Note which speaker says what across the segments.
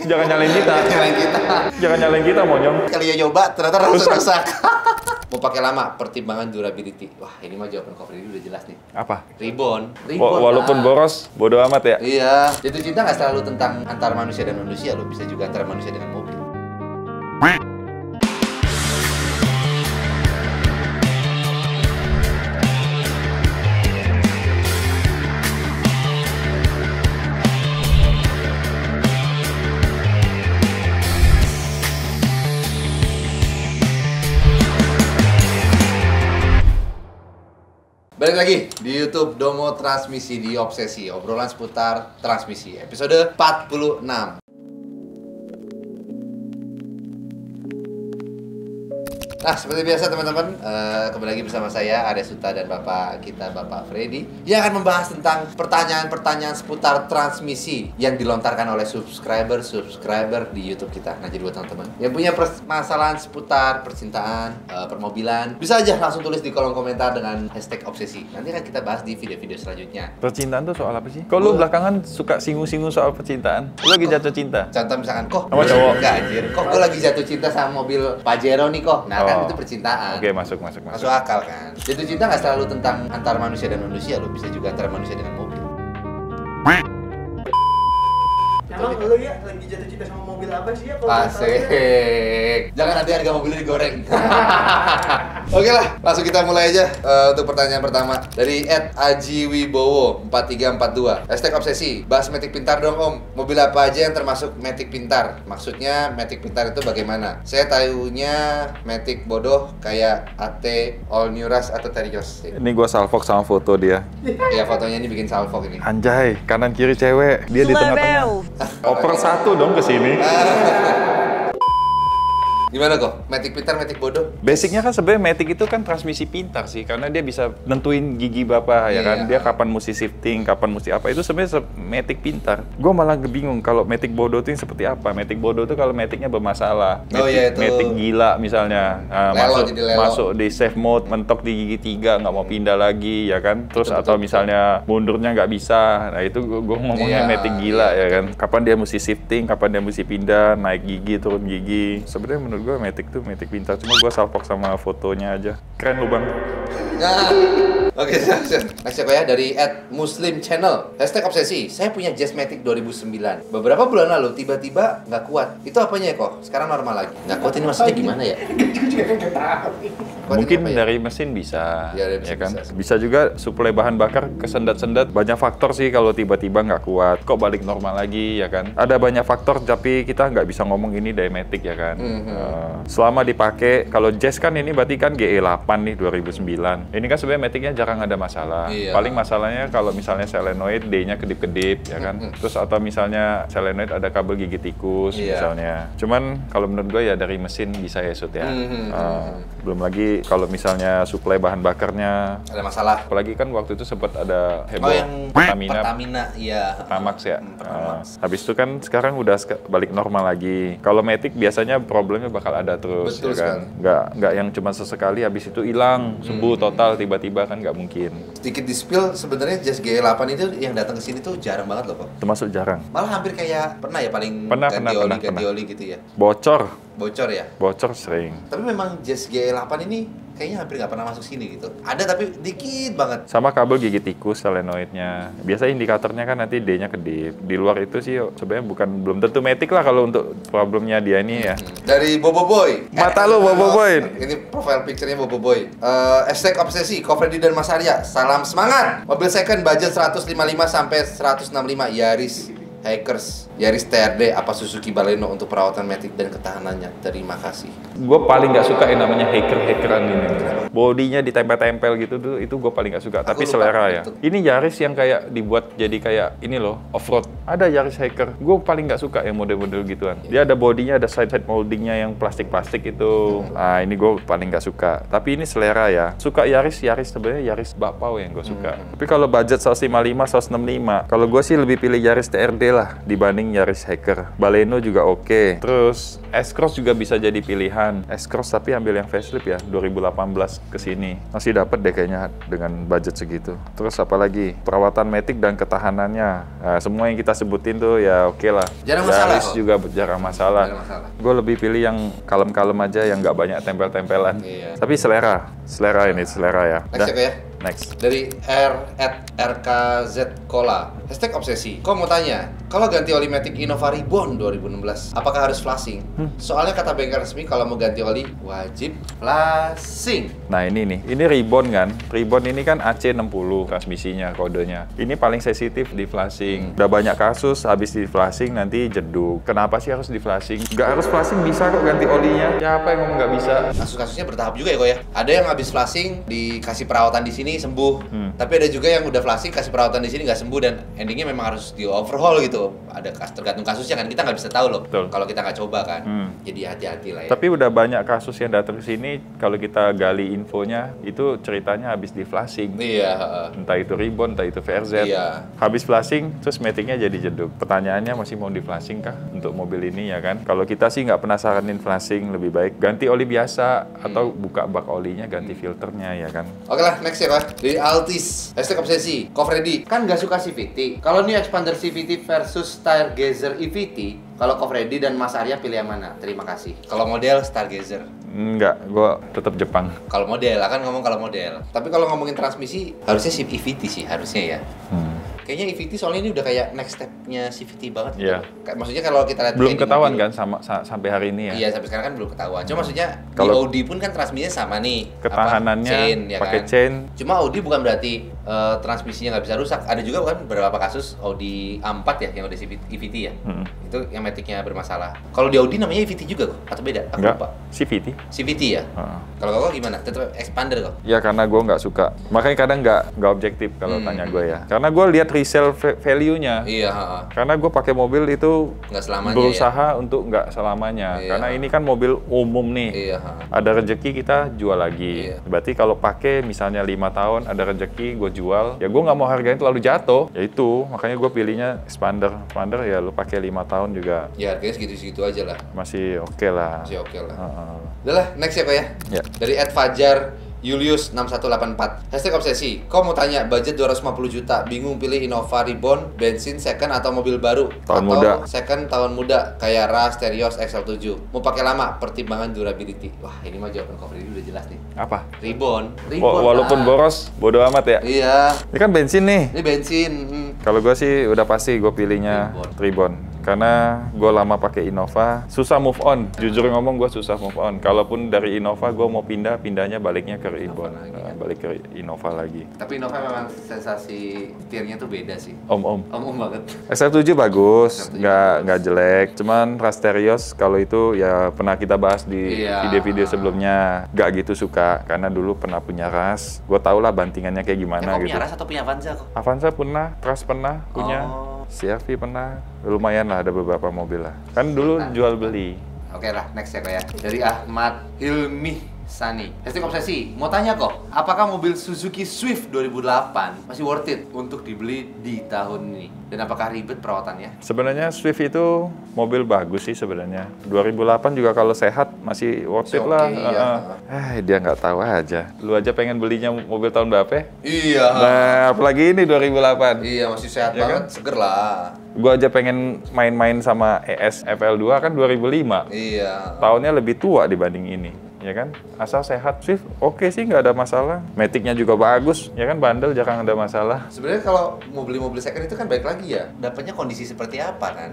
Speaker 1: Jangan nyalain kita.
Speaker 2: Nyalain kita.
Speaker 1: Jangan nyalain kita, monyong.
Speaker 2: Kali ya nyoba, ternyata rusak. Mau pakai lama, pertimbangan durability. Wah, ini mah jawaban Cover ini udah jelas nih.
Speaker 1: Apa?
Speaker 2: Ribbon.
Speaker 1: Walaupun boros, bodo amat ya.
Speaker 2: Iya. Jatuh cinta nggak selalu tentang antar manusia dan manusia loh, bisa juga antara manusia dengan mobil. Balik lagi di YouTube Domo Transmisi di Obsesi, obrolan seputar transmisi, episode 46. Nah, seperti biasa teman-teman, kembali lagi bersama saya, Arya Suta, dan Bapak kita, Bapak Freddy, yang akan membahas tentang pertanyaan-pertanyaan seputar transmisi yang dilontarkan oleh subscriber di YouTube kita. Nah, jadi buat teman-teman yang punya permasalahan seputar percintaan, permobilan, bisa aja langsung tulis di kolom komentar dengan hashtag obsesi. Nanti akan kita bahas di video-video selanjutnya.
Speaker 1: Percintaan tuh soal apa sih? Kok lu belakangan suka singgung-singgung soal percintaan? Lu lagi jatuh cinta?
Speaker 2: Contoh misalkan, kok
Speaker 1: sama cowok?
Speaker 2: Enggak, anjir. Kok gue lagi jatuh cinta sama mobil Pajero nih kok. Nah, kan itu percintaan.
Speaker 1: Oke, masuk
Speaker 2: Akal kan. Jatuh cinta nggak selalu tentang antar manusia dan manusia loh, bisa juga antara manusia dengan mobil.
Speaker 3: Emang lu ya lagi jatuh cinta sama mobil apa sih ya?
Speaker 2: Asik. Jangan nanti harga mobilnya digoreng. Oke lah, langsung kita mulai aja untuk pertanyaan pertama dari @ajiwibowo 4342. Hashtag obsesi, bahas Matic Pintar dong om. Mobil apa aja yang termasuk Matic Pintar? Maksudnya Matic Pintar itu bagaimana? Saya tahunya Matic bodoh kayak AT, All New Rush atau Terios.
Speaker 1: Ini gua salvok sama foto dia.
Speaker 2: Ya fotonya ini bikin salvok ini.
Speaker 1: Anjay, kanan kiri cewek, dia di tengah-tengah. Oper satu dong ke sini.
Speaker 2: Gimana kok? Matic Pintar, Matic bodoh?
Speaker 1: Basicnya kan sebenarnya Matic itu kan transmisi pintar sih, karena dia bisa nentuin gigi bapak ya kan, dia kapan mesti shifting, kapan mesti apa, itu sebenarnya Matic pintar. Gue malah bingung kalau Matic bodoh itu yang seperti apa. Matic bodoh itu kalau Maticnya bermasalah, Matic gila misalnya, masuk di safe mode, mentok di gigi 3 nggak mau pindah lagi ya kan, terus atau misalnya mundurnya nggak bisa, nah itu gue ngomongnya Matic gila ya kan, kapan dia mesti shifting, kapan dia mesti pindah, naik gigi, turun gigi. Sebenarnya menurut gue Matic tuh Matic pintar, cuma gue salvok sama fotonya aja. Keren lu bang.
Speaker 2: Oke, next ya dari @muslimchannel. Hashtag obsesi, saya punya Jazz Matic 2009. Beberapa bulan lalu tiba-tiba nggak kuat. Itu apanya ya kok? Sekarang normal lagi. Nggak kuat ini maksudnya gimana ya?
Speaker 1: Mungkin dari mesin bisa,
Speaker 2: ya kan?
Speaker 1: Bisa juga suplai bahan bakar kesendat-sendat. Banyak faktor sih kalau tiba-tiba nggak kuat. Kok balik normal lagi ya kan? Ada banyak faktor, tapi kita nggak bisa ngomong ini dari Matic ya kan? Selama dipakai, kalau Jazz kan ini berarti kan GE8 nih 2009. Ini kan sebenarnya Maticnya jarang ada masalah. Paling masalahnya kalau misalnya solenoid D-nya kedip-kedip ya kan. Terus atau misalnya solenoid ada kabel gigi tikus misalnya. Cuman kalau menurut gue ya dari mesin bisa ya Sud ya. Belum lagi kalau misalnya suplai bahan bakarnya
Speaker 2: ada masalah.
Speaker 1: Apalagi kan waktu itu sempat ada heboh
Speaker 2: yang
Speaker 1: Pertamina
Speaker 2: iya.
Speaker 1: Pertamax ya. Habis itu kan sekarang udah balik normal lagi. Kalau Matic biasanya problemnya bakal ada terus.
Speaker 2: Betul
Speaker 1: ya kan. Nggak yang cuma sesekali habis itu hilang, sembuh total tiba-tiba kan nggak mungkin.
Speaker 2: Sedikit di spill, sebenarnya Jazz GE8 itu yang datang ke sini tuh jarang banget loh, Pak.
Speaker 1: Termasuk jarang.
Speaker 2: Malah hampir kayak pernah ya paling ganti oli gitu ya. Bocor ya?
Speaker 1: Bocor sering.
Speaker 2: Tapi memang Jazz GE8 ini kayaknya hampir nggak pernah masuk sini gitu. Ada tapi dikit banget.
Speaker 1: Sama kabel gigi tikus solenoidnya. Biasa indikatornya kan nanti D-nya kedip. Di luar itu sih sebenarnya belum tentu Matic lah kalau untuk problemnya dia ini ya.
Speaker 2: Dari Bobo Boy.
Speaker 1: Mata lu Bobo Boy.
Speaker 2: Ini profile picture-nya Bobo Boy. Hashtag obsesi, Coverdy dan Mas Arya. Salam semangat. Mobil second budget 155 sampai 165 Yaris Hackers, Yaris TRD, apa Suzuki Baleno untuk perawatan Matic dan ketahanannya. Terima kasih.
Speaker 1: Gue paling nggak suka yang namanya hacker-hackeran ini. Bodinya ditempel-tempel gitu tuh, itu gue paling nggak suka. Tapi selera ya. Ini Yaris yang kayak dibuat jadi kayak ini loh, off-road. Ada Yaris hacker. Gue paling nggak suka yang model-model gituan. Dia ada bodinya, ada side-side moldingnya yang plastik-plastik itu. Nah ini gue paling nggak suka. Tapi ini selera ya. Suka Yaris sebenarnya Yaris Bapau yang gue suka. Tapi kalau budget 155, 165, kalau gue sih lebih pilih Yaris TRD lah dibanding Yaris Hacker. Baleno juga oke. Terus S-Cross juga bisa jadi pilihan. S-Cross tapi ambil yang facelift ya, 2018 ke sini. Masih dapat deh kayaknya dengan budget segitu. Terus apalagi perawatan matic dan ketahanannya. Nah, semua yang kita sebutin tuh ya oke lah.
Speaker 2: Jarang masalah
Speaker 1: Yaris
Speaker 2: kok.
Speaker 1: juga jarang masalah.
Speaker 2: Jarang masalah.
Speaker 1: Gue lebih pilih yang kalem-kalem aja, yang nggak banyak tempel-tempelan.
Speaker 2: Iya.
Speaker 1: Tapi selera ini selera ya.
Speaker 2: Next ya, Ko ya.
Speaker 1: Next.
Speaker 2: Dari RKZ Kola, #obsesi. Kok mau tanya, kalau ganti oli Matic Innova Reborn 2016, apakah harus flashing? Soalnya kata bengkel resmi kalau mau ganti oli wajib flashing.
Speaker 1: Nah ini nih, ini Reborn kan? Reborn ini kan AC60 transmisinya, kodenya. Ini paling sensitif di flashing. Udah banyak kasus habis di flashing nanti jeduk. Kenapa sih harus di flashing? Nggak harus flashing, bisa kok ganti olinya. Siapa yang ngomong nggak bisa?
Speaker 2: Kasus-kasusnya bertahap juga ya, Ko ya. Ada yang habis flashing dikasih perawatan di sini sembuh. Tapi ada juga yang udah flashing kasih perawatan di sini nggak sembuh dan endingnya memang harus di overhaul gitu. Ada tergantung kasusnya kan, kita nggak bisa tahu loh.
Speaker 1: Betul.
Speaker 2: Kalau kita nggak coba kan. Jadi hati-hati lah ya.
Speaker 1: Tapi udah banyak kasus yang datang ke sini, kalau kita gali infonya, itu ceritanya habis di flashing.
Speaker 2: Iya.
Speaker 1: Entah itu Reborn, entah itu VRZ.
Speaker 2: Iya.
Speaker 1: Habis flashing, terus maticnya jadi jeduk. Pertanyaannya masih mau di flashing kah untuk mobil ini ya kan? Kalau kita sih nggak penasaranin flashing, lebih baik ganti oli biasa atau buka bak olinya, ganti filternya ya kan?
Speaker 2: Oke lah, next ya Pak. Dari Altis, #obsesi. Ko Freddy, kan nggak suka CVT. Kalau New Expander CVT versus Stargazer EVT, kalau Ko Freddy dan Mas Arya pilih yang mana? Terima kasih. Kalau model Stargazer.
Speaker 1: Enggak, gua tetap Jepang.
Speaker 2: Kalau model, akan ngomong kalau model. Tapi kalau ngomongin transmisi, harusnya si EVT sih, harusnya ya. Kayaknya EVT soalnya ini udah kayak next step-nya CVT banget gitu.
Speaker 1: Iya.
Speaker 2: Maksudnya kalau kita lihat
Speaker 1: Belum
Speaker 2: kayak di
Speaker 1: ketahuan
Speaker 2: mobil-
Speaker 1: kan sampai hari ini ya?
Speaker 2: Iya, sampai sekarang kan belum ketahuan. Cuma maksudnya
Speaker 1: Kalau-
Speaker 2: di Audi pun kan transmisinya sama nih.
Speaker 1: Ketahanannya
Speaker 2: chain, ya
Speaker 1: pakai
Speaker 2: kan?
Speaker 1: chain.
Speaker 2: Cuma Audi bukan berarti transmisinya nggak bisa rusak. Ada juga kan beberapa kasus Audi A4 ya yang udah EVT ya. Itu yang maticnya bermasalah. Kalau di Audi namanya EVT juga kok atau beda? Aku
Speaker 1: Enggak,
Speaker 2: lupa.
Speaker 1: CVT.
Speaker 2: CVT ya.
Speaker 1: Heeh.
Speaker 2: Kalau kau gimana? Tetap expander kok.
Speaker 1: Ya karena gue nggak suka. Makanya kadang nggak objektif kalau tanya gue ya. Karena gue lihat resale value-nya.
Speaker 2: Iya, heeh.
Speaker 1: Karena gue pakai mobil itu
Speaker 2: Nggak selamanya
Speaker 1: berusaha untuk nggak selamanya.
Speaker 2: Iya.
Speaker 1: Karena ini kan mobil umum nih.
Speaker 2: Iya, heeh.
Speaker 1: Ada rezeki kita jual lagi.
Speaker 2: Iya.
Speaker 1: Berarti kalau pakai misalnya 5 tahun ada rezeki gue jual, ya gue nggak mau harganya terlalu jatuh. Ya itu makanya gue pilihnya expander. Expander ya lu pakai 5 tahun juga
Speaker 2: Ya harganya segitu-segitu aja lah.
Speaker 1: masih oke lah.
Speaker 2: Masih oke lah.
Speaker 1: Heeh.
Speaker 2: Udah lah, next ya kok ya.
Speaker 1: Ya.
Speaker 2: Dari @fajar Julius 6184. #obsesi. Kau mau tanya budget 250 juta, bingung pilih Innova Reborn, bensin second atau mobil baru?
Speaker 1: Tahun
Speaker 2: atau
Speaker 1: muda.
Speaker 2: second tahun muda kayak RAS, Terios, XL7. Mau pakai lama, pertimbangan durability. Wah, ini mah jawaban Ko Freddy udah jelas nih.
Speaker 1: Apa?
Speaker 2: Reborn.
Speaker 1: Walaupun
Speaker 2: lah.
Speaker 1: boros, bodo amat ya.
Speaker 2: Iya.
Speaker 1: Ini kan bensin nih.
Speaker 2: Ini bensin.
Speaker 1: Kalau gue sih udah pasti gue pilihnya Reborn. Karena gue lama pakai Innova, susah move on. Jujur ngomong gue susah move on. Kalaupun dari Innova gue mau pindahnya baliknya ke Reborn.
Speaker 2: lagi, kan?
Speaker 1: Balik ke Innova lagi.
Speaker 2: Tapi Innova memang sensasi setirnya tuh beda sih.
Speaker 1: Om.
Speaker 2: Om banget.
Speaker 1: XL7 bagus,
Speaker 2: XL7
Speaker 1: nggak jelek. Cuman Rasterios kalau itu ya pernah kita bahas di
Speaker 2: Iya.
Speaker 1: video-video sebelumnya. Nggak gitu suka, karena dulu pernah punya Ras. Gue tau lah bantingannya kayak gimana
Speaker 2: Kau
Speaker 1: gitu.
Speaker 2: punya RAS atau punya Avanza kok?
Speaker 1: Avanza pernah, Trust pernah punya,
Speaker 2: Oh.
Speaker 1: CR-V pernah, lumayan lah ada beberapa mobil lah. Kan dulu jual beli.
Speaker 2: Oke lah, next ya kok ya. Dari Ahmad Hilmi Sani. #obsesi. Mau tanya kok, apakah mobil Suzuki Swift 2008 masih worth it untuk dibeli di tahun ini? Dan apakah ribet perawatannya?
Speaker 1: Sebenarnya Swift itu mobil bagus sih sebenarnya. 2008 juga kalau sehat masih worth it
Speaker 2: Masih
Speaker 1: lah.
Speaker 2: oke, iya.
Speaker 1: Dia nggak tahu aja. Lu aja pengen belinya mobil tahun berapa?
Speaker 2: Iya.
Speaker 1: Nah, apalagi ini 2008.
Speaker 2: Iya, masih sehat
Speaker 1: Ya
Speaker 2: banget,
Speaker 1: kan?
Speaker 2: seger lah.
Speaker 1: Gua aja pengen main-main sama ES FL2 kan 2005.
Speaker 2: Iya.
Speaker 1: Tahunnya lebih tua dibanding ini, ya kan? Asal sehat Swift, oke sih nggak ada masalah. Matic-nya juga bagus, ya kan? Bandel jarang ada masalah.
Speaker 2: Sebenarnya kalau mau beli mobil second itu kan baik lagi ya, dapatnya kondisi seperti apa kan?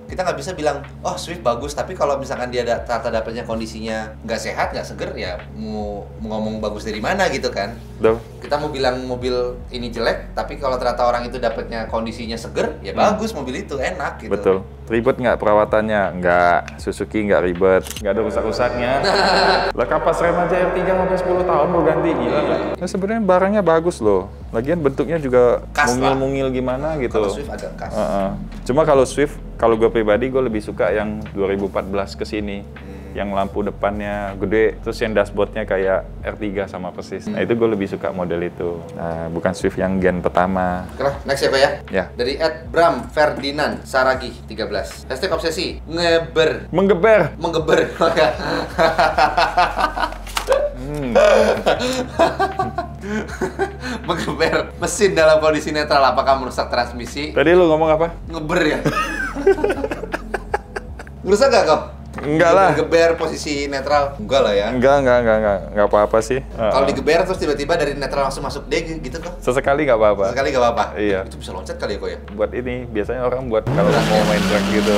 Speaker 2: Kita nggak bisa bilang, oh Swift bagus, tapi kalau misalkan dia ternyata dapatnya kondisinya nggak sehat, nggak seger, ya mau ngomong bagus dari mana gitu kan?
Speaker 1: Duh.
Speaker 2: Kita mau bilang mobil ini jelek, tapi kalau ternyata orang itu dapatnya kondisinya seger, ya bagus mobil itu, enak gitu.
Speaker 1: Betul. Ribet nggak perawatannya? Nggak. Suzuki nggak ribet. Nggak ada rusak-rusaknya. Lah kapas rem aja R3 sampai 10 tahun mau ganti, gila nggak? Nah, sebenarnya barangnya bagus loh. Lagian bentuknya juga
Speaker 2: Khas lah.
Speaker 1: mungil-mungil gimana gitu.
Speaker 2: Kalau Swift agak khas.
Speaker 1: Cuma kalau Swift, kalau gue pribadi gue lebih suka yang 2014 ke sini. yang lampu depannya gede, terus yang dashboardnya kayak R3 sama persis. Nah itu gue lebih suka model itu. Nah bukan Swift yang gen pertama.
Speaker 2: Oke lah, next ya Ko ya?
Speaker 1: Ya.
Speaker 2: Dari @Bram Ferdinand Saragi 13. Hashtag obsesi
Speaker 1: Menggeber.
Speaker 2: menggeber. Menggeber mesin dalam kondisi netral apakah merusak transmisi?
Speaker 1: Tadi lu ngomong apa?
Speaker 2: Ngeber ya? Merusak gak kok?
Speaker 1: Enggak lah.
Speaker 2: Geber posisi netral? Enggak lah ya.
Speaker 1: Enggak apa-apa sih.
Speaker 2: Kalau digeber terus tiba-tiba dari netral langsung masuk D gitu kok?
Speaker 1: Sesekali nggak apa-apa.
Speaker 2: Sekali gak apa-apa?
Speaker 1: Iya.
Speaker 2: Itu bisa loncat kali ya kok ya?
Speaker 1: Buat ini biasanya orang buat kalau mau main track gitu.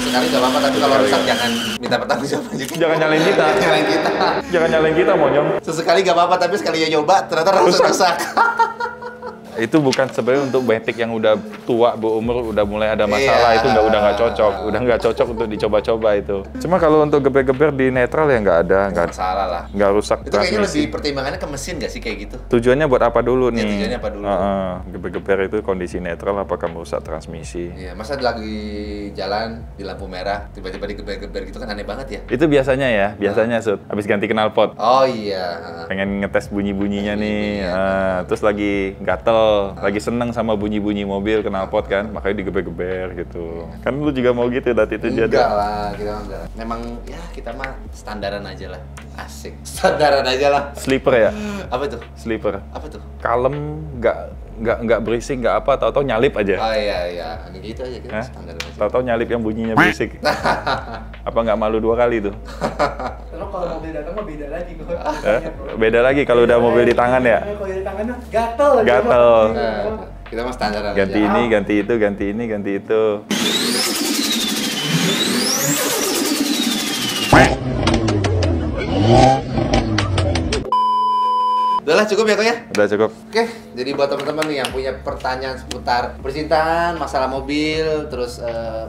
Speaker 2: Sekali gak apa-apa, tapi kalau rusak jangan minta pertanggungjawaban juga.
Speaker 1: Jangan nyalain kita.
Speaker 2: Nyalain kita.
Speaker 1: Jangan nyalain kita, monyong.
Speaker 2: Sesekali gak apa-apa, tapi sekali ya nyoba ternyata rusak.
Speaker 1: Itu bukan sebenarnya untuk Matic yang udah tua, berumur, udah mulai ada masalah.
Speaker 2: Iya.
Speaker 1: Itu udah nggak cocok. Udah nggak cocok untuk dicoba-coba itu. Cuma kalau untuk geber-geber di netral ya nggak ada.
Speaker 2: Nggak masalah lah.
Speaker 1: Nggak rusak
Speaker 2: Itu kayaknya lebih
Speaker 1: transmisi.
Speaker 2: pertimbangannya ke mesin gak sih kayak gitu?
Speaker 1: Tujuannya buat apa dulu nih?
Speaker 2: tujuannya apa dulu?
Speaker 1: Geber-geber itu kondisi netral apakah merusak transmisi?
Speaker 2: Iya, masa lagi jalan di lampu merah, tiba-tiba digeber-geber gitu kan aneh banget ya?
Speaker 1: Itu biasanya ya, Sud. Habis ganti knalpot.
Speaker 2: Oh iya.
Speaker 1: Pengen ngetes bunyi-bunyinya nih,
Speaker 2: Bunyi-bunyian.
Speaker 1: terus lagi gatel, lagi seneng sama bunyi-bunyi mobil knalpot kan, makanya digeber-geber gitu. Kan lu juga mau gitu, itu dia.
Speaker 2: Enggak lah, kita mah enggak. Memang ya kita mah standaran aja lah. Asik. Standaran aja lah.
Speaker 1: Sleeper ya,
Speaker 2: Apa tuh?
Speaker 1: sleeper.
Speaker 2: Apa tuh?
Speaker 1: Kalem, nggak berisik, nggak apa, tahu-tahu nyalip aja.
Speaker 2: Oh iya. Gitu aja kita
Speaker 1: Hah?
Speaker 2: standaran aja.
Speaker 1: Tahu-tahu nyalip yang bunyinya berisik. Apa nggak malu 2 kali tuh?
Speaker 3: Terus kalau mobil datang mah beda lagi kok.
Speaker 1: Beda lagi kalau udah mobil di tangan ya.
Speaker 3: Kalau di tangannya gatel. aja,
Speaker 1: Gatel.
Speaker 3: Bang.
Speaker 2: Nah, kita mah standaran
Speaker 1: Ganti
Speaker 2: aja.
Speaker 1: ini, ganti itu, ganti ini, ganti itu.
Speaker 2: Udahlah cukup ya kok ya?
Speaker 1: Udah cukup.
Speaker 2: Oke, jadi buat teman-teman nih yang punya pertanyaan seputar percintaan, masalah mobil, terus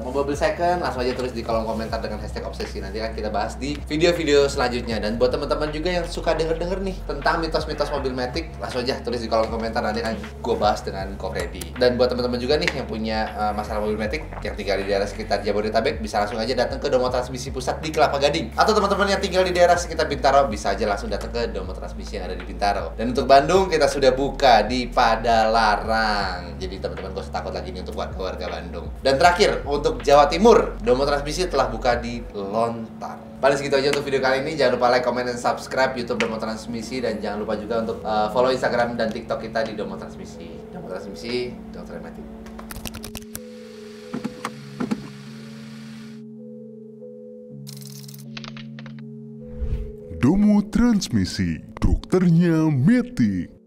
Speaker 2: mau mobil second, langsung aja tulis di kolom komentar dengan hashtag obsesi. Nanti akan kita bahas di video-video selanjutnya. Dan buat teman-teman juga yang suka denger-denger nih tentang mitos-mitos mobil Matic, langsung aja tulis di kolom komentar, nanti akan gue bahas dengan Ko Freddy. Dan buat teman-teman juga nih yang punya masalah mobil Matic, yang tinggal di daerah sekitar Jabodetabek, bisa langsung aja datang ke Domo Transmisi Pusat di Kelapa Gading. Atau teman-teman yang tinggal di daerah sekitar Bintaro, bisa aja langsung datang ke Domo Transmisi yang ada di Bintaro. Dan untuk Bandung kita sudah buka di Padalarang. Jadi teman-teman gak usah takut lagi nih untuk warga Bandung. Dan terakhir untuk Jawa Timur, Domo Transmisi telah buka di Lontar. Paling segitu aja untuk video kali ini. Jangan lupa like, comment, dan subscribe YouTube Domo Transmisi. Dan jangan lupa juga untuk follow Instagram dan TikTok kita di Domo Transmisi. Domo Transmisi, Dr. Matic.
Speaker 4: Domo Transmisi, dokternya Matic.